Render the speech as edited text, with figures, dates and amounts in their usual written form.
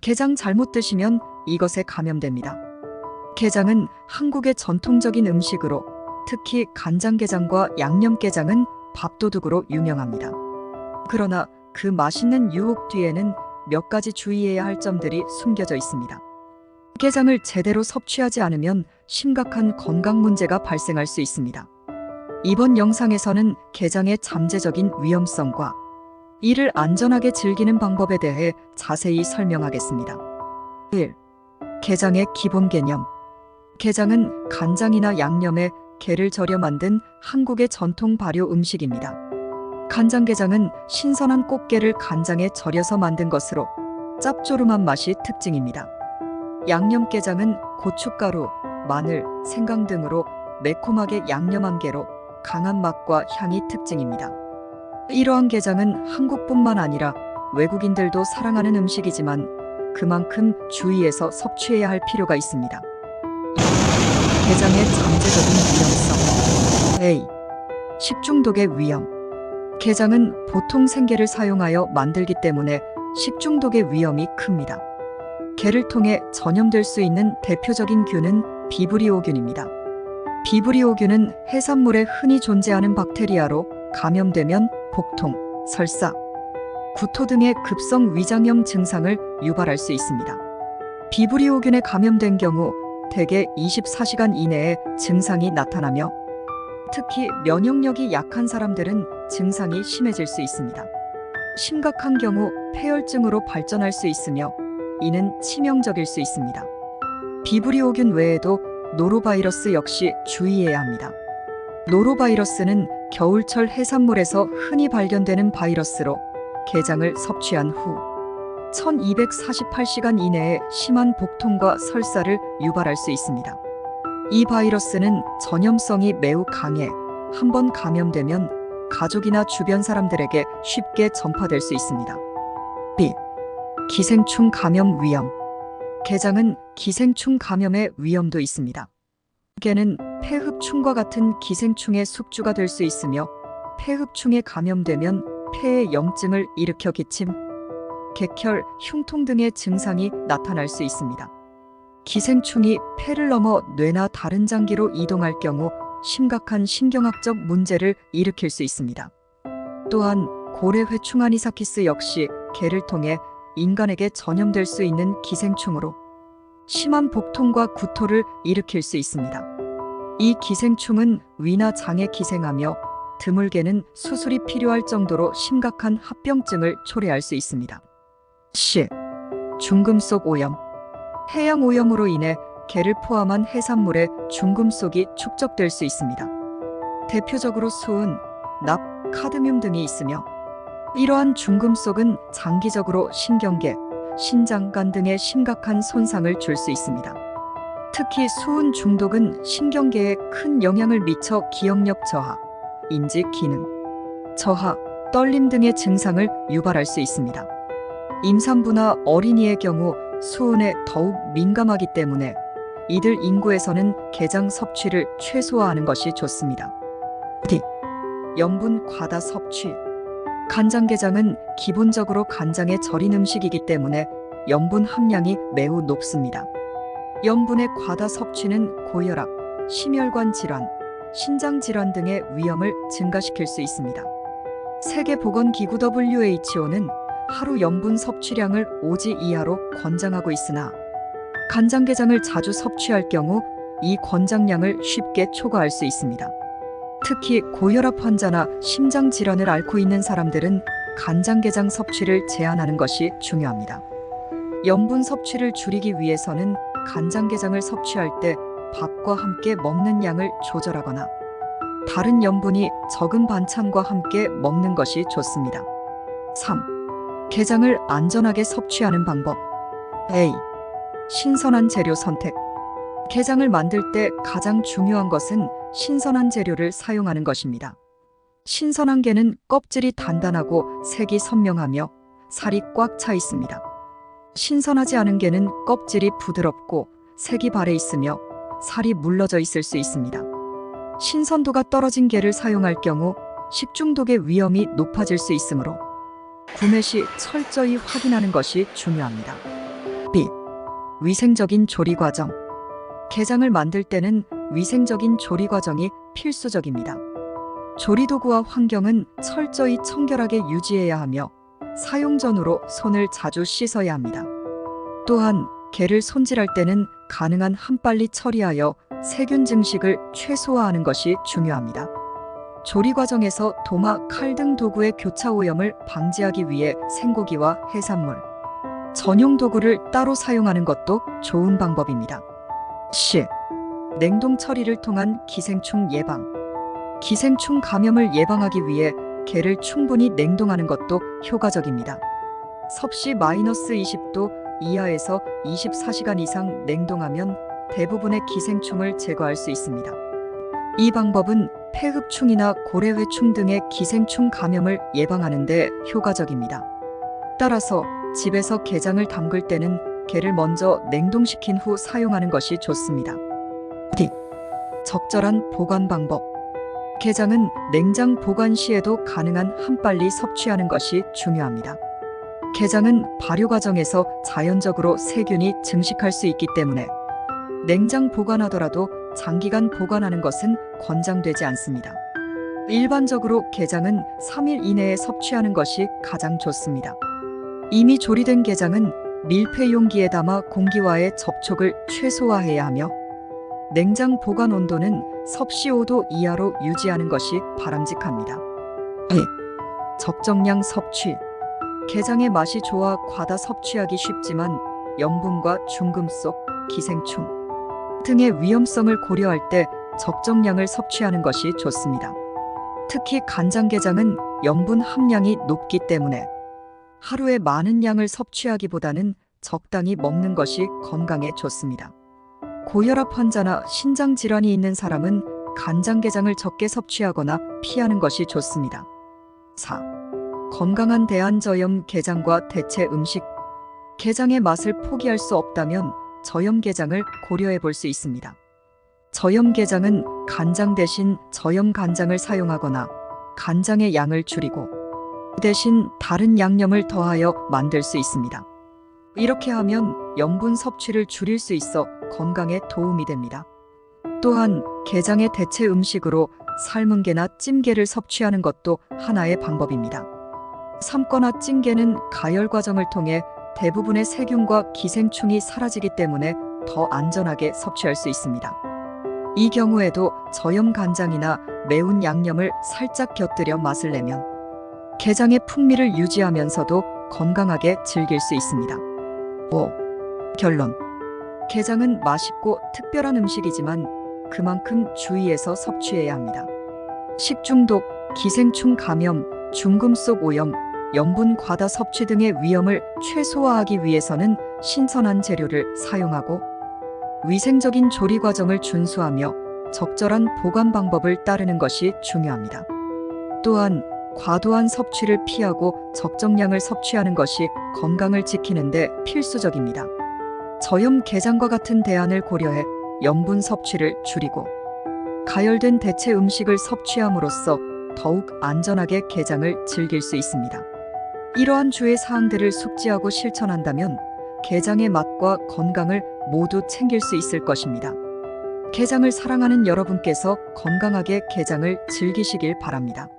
게장 잘못 드시면 이것에 감염됩니다. 게장은 한국의 전통적인 음식으로 특히 간장게장과 양념게장은 밥도둑으로 유명합니다. 그러나 그 맛있는 유혹 뒤에는 몇 가지 주의해야 할 점들이 숨겨져 있습니다. 게장을 제대로 섭취하지 않으면 심각한 건강 문제가 발생할 수 있습니다. 이번 영상에서는 게장의 잠재적인 위험성과 이를 안전하게 즐기는 방법에 대해 자세히 설명하겠습니다. 1. 게장의 기본 개념. 게장은 간장이나 양념에 게를 절여 만든 한국의 전통 발효 음식입니다. 간장게장은 신선한 꽃게를 간장에 절여서 만든 것으로 짭조름한 맛이 특징입니다. 양념게장은 고춧가루, 마늘, 생강 등으로 매콤하게 양념한 게로 강한 맛과 향이 특징입니다. 이러한 게장은 한국뿐만 아니라 외국인들도 사랑하는 음식이지만 그만큼 주의해서 섭취해야 할 필요가 있습니다. 게장의 잠재적인 위험성. A. 식중독의 위험. 게장은 보통 생게를 사용하여 만들기 때문에 식중독의 위험이 큽니다. 게를 통해 전염될 수 있는 대표적인 균은 비브리오균입니다. 비브리오균은 해산물에 흔히 존재하는 박테리아로 감염되면 복통, 설사, 구토 등의 급성 위장염 증상을 유발할 수 있습니다. 비브리오균에 감염된 경우 대개 24시간 이내에 증상이 나타나며 특히 면역력이 약한 사람들은 증상이 심해질 수 있습니다. 심각한 경우 폐혈증으로 발전할 수 있으며 이는 치명적일 수 있습니다. 비브리오균 외에도 노로바이러스 역시 주의해야 합니다. 노로바이러스는 겨울철 해산물에서 흔히 발견되는 바이러스로 게장을 섭취한 후 1248시간 이내에 심한 복통과 설사를 유발할 수 있습니다. 이 바이러스는 전염성이 매우 강해 한번 감염되면 가족이나 주변 사람들에게 쉽게 전파될 수 있습니다. B. 기생충 감염 위험. 게장은 기생충 감염의 위험도 있습니다. 게는 폐흡충과 같은 기생충의 숙주가 될 수 있으며 폐흡충에 감염되면 폐에 염증을 일으켜 기침, 객혈, 흉통 등의 증상이 나타날 수 있습니다. 기생충이 폐를 넘어 뇌나 다른 장기로 이동할 경우 심각한 신경학적 문제를 일으킬 수 있습니다. 또한 고래회충 아니사키스 역시 게를 통해 인간에게 전염될 수 있는 기생충으로 심한 복통과 구토를 일으킬 수 있습니다. 이 기생충은 위나 장에 기생하며 드물게는 수술이 필요할 정도로 심각한 합병증을 초래할 수 있습니다. C. 중금속 오염. 해양 오염으로 인해 게를 포함한 해산물에 중금속이 축적될 수 있습니다. 대표적으로 수은, 납, 카드뮴 등이 있으며 이러한 중금속은 장기적으로 신경계, 신장관 등에 심각한 손상을 줄 수 있습니다. 특히 수은 중독은 신경계에 큰 영향을 미쳐 기억력 저하, 인지 기능 저하, 떨림 등의 증상을 유발할 수 있습니다. 임산부나 어린이의 경우 수은에 더욱 민감하기 때문에 이들 인구에서는 게장 섭취를 최소화하는 것이 좋습니다. D. 염분 과다 섭취. 간장게장은 기본적으로 간장에 절인 음식이기 때문에 염분 함량이 매우 높습니다. 염분의 과다 섭취는 고혈압, 심혈관 질환, 신장 질환 등의 위험을 증가시킬 수 있습니다. 세계보건기구 WHO는 하루 염분 섭취량을 5지 이하로 권장하고 있으나 간장게장을 자주 섭취할 경우 이 권장량을 쉽게 초과할 수 있습니다. 특히 고혈압 환자나 심장 질환을 앓고 있는 사람들은 간장게장 섭취를 제한하는 것이 중요합니다. 염분 섭취를 줄이기 위해서는 간장게장을 섭취할 때 밥과 함께 먹는 양을 조절하거나 다른 염분이 적은 반찬과 함께 먹는 것이 좋습니다. 3. 게장을 안전하게 섭취하는 방법. A. 신선한 재료 선택. 게장을 만들 때 가장 중요한 것은 신선한 재료를 사용하는 것입니다. 신선한 게는 껍질이 단단하고 색이 선명하며 살이 꽉 차 있습니다. 신선하지 않은 게는 껍질이 부드럽고 색이 바래 있으며 살이 물러져 있을 수 있습니다. 신선도가 떨어진 게를 사용할 경우 식중독의 위험이 높아질 수 있으므로 구매 시 철저히 확인하는 것이 중요합니다. B. 위생적인 조리 과정. 게장을 만들 때는 위생적인 조리 과정이 필수적입니다. 조리 도구와 환경은 철저히 청결하게 유지해야 하며 사용 전후로 손을 자주 씻어야 합니다. 또한 게를 손질할 때는 가능한 한 빨리 처리하여 세균 증식을 최소화하는 것이 중요합니다. 조리 과정에서 도마, 칼 등 도구의 교차 오염을 방지하기 위해 생고기와 해산물, 전용 도구를 따로 사용하는 것도 좋은 방법입니다. C. 냉동 처리를 통한 기생충 예방. 기생충 감염을 예방하기 위해 게를 충분히 냉동하는 것도 효과적입니다. 섭씨 -20도 이하에서 24시간 이상 냉동하면 대부분의 기생충을 제거할 수 있습니다. 이 방법은 폐흡충이나 고래회충 등의 기생충 감염을 예방하는 데 효과적입니다. 따라서 집에서 게장을 담글 때는 게를 먼저 냉동시킨 후 사용하는 것이 좋습니다. D. 적절한 보관 방법. 게장은 냉장 보관 시에도 가능한 한 빨리 섭취하는 것이 중요합니다. 게장은 발효 과정에서 자연적으로 세균이 증식할 수 있기 때문에 냉장 보관하더라도 장기간 보관하는 것은 권장되지 않습니다. 일반적으로 게장은 3일 이내에 섭취하는 것이 가장 좋습니다. 이미 조리된 게장은 밀폐 용기에 담아 공기와의 접촉을 최소화해야 하며 냉장 보관 온도는 섭씨 5도 이하로 유지하는 것이 바람직합니다. 적정량 섭취. 게장의 맛이 좋아 과다 섭취하기 쉽지만 염분과 중금속, 기생충 등의 위험성을 고려할 때 적정량을 섭취하는 것이 좋습니다. 특히 간장게장은 염분 함량이 높기 때문에 하루에 많은 양을 섭취하기보다는 적당히 먹는 것이 건강에 좋습니다. 고혈압 환자나 신장 질환이 있는 사람은 간장게장을 적게 섭취하거나 피하는 것이 좋습니다. 4. 건강한 대안저염 게장과 대체 음식. 게장의 맛을 포기할 수 없다면 저염 게장을 고려해 볼 수 있습니다. 저염 게장은 간장 대신 저염 간장을 사용하거나 간장의 양을 줄이고 대신 다른 양념을 더하여 만들 수 있습니다. 이렇게 하면 염분 섭취를 줄일 수 있어 건강에 도움이 됩니다. 또한 게장의 대체 음식으로 삶은 게나 찜게를 섭취하는 것도 하나의 방법입니다. 삶거나 찐 게는 가열 과정을 통해 대부분의 세균과 기생충이 사라지기 때문에 더 안전하게 섭취할 수 있습니다. 이 경우에도 저염 간장이나 매운 양념을 살짝 곁들여 맛을 내면 게장의 풍미를 유지하면서도 건강하게 즐길 수 있습니다. 5. 결론. 게장은 맛있고 특별한 음식이지만 그만큼 주의해서 섭취해야 합니다. 식중독, 기생충 감염, 중금속 오염, 염분 과다 섭취 등의 위험을 최소화하기 위해서는 신선한 재료를 사용하고 위생적인 조리 과정을 준수하며 적절한 보관 방법을 따르는 것이 중요합니다. 또한 과도한 섭취를 피하고 적정량을 섭취하는 것이 건강을 지키는 데 필수적입니다. 저염 게장과 같은 대안을 고려해 염분 섭취를 줄이고 가열된 대체 음식을 섭취함으로써 더욱 안전하게 게장을 즐길 수 있습니다. 이러한 주의 사항들을 숙지하고 실천한다면 게장의 맛과 건강을 모두 챙길 수 있을 것입니다. 게장을 사랑하는 여러분께서 건강하게 게장을 즐기시길 바랍니다.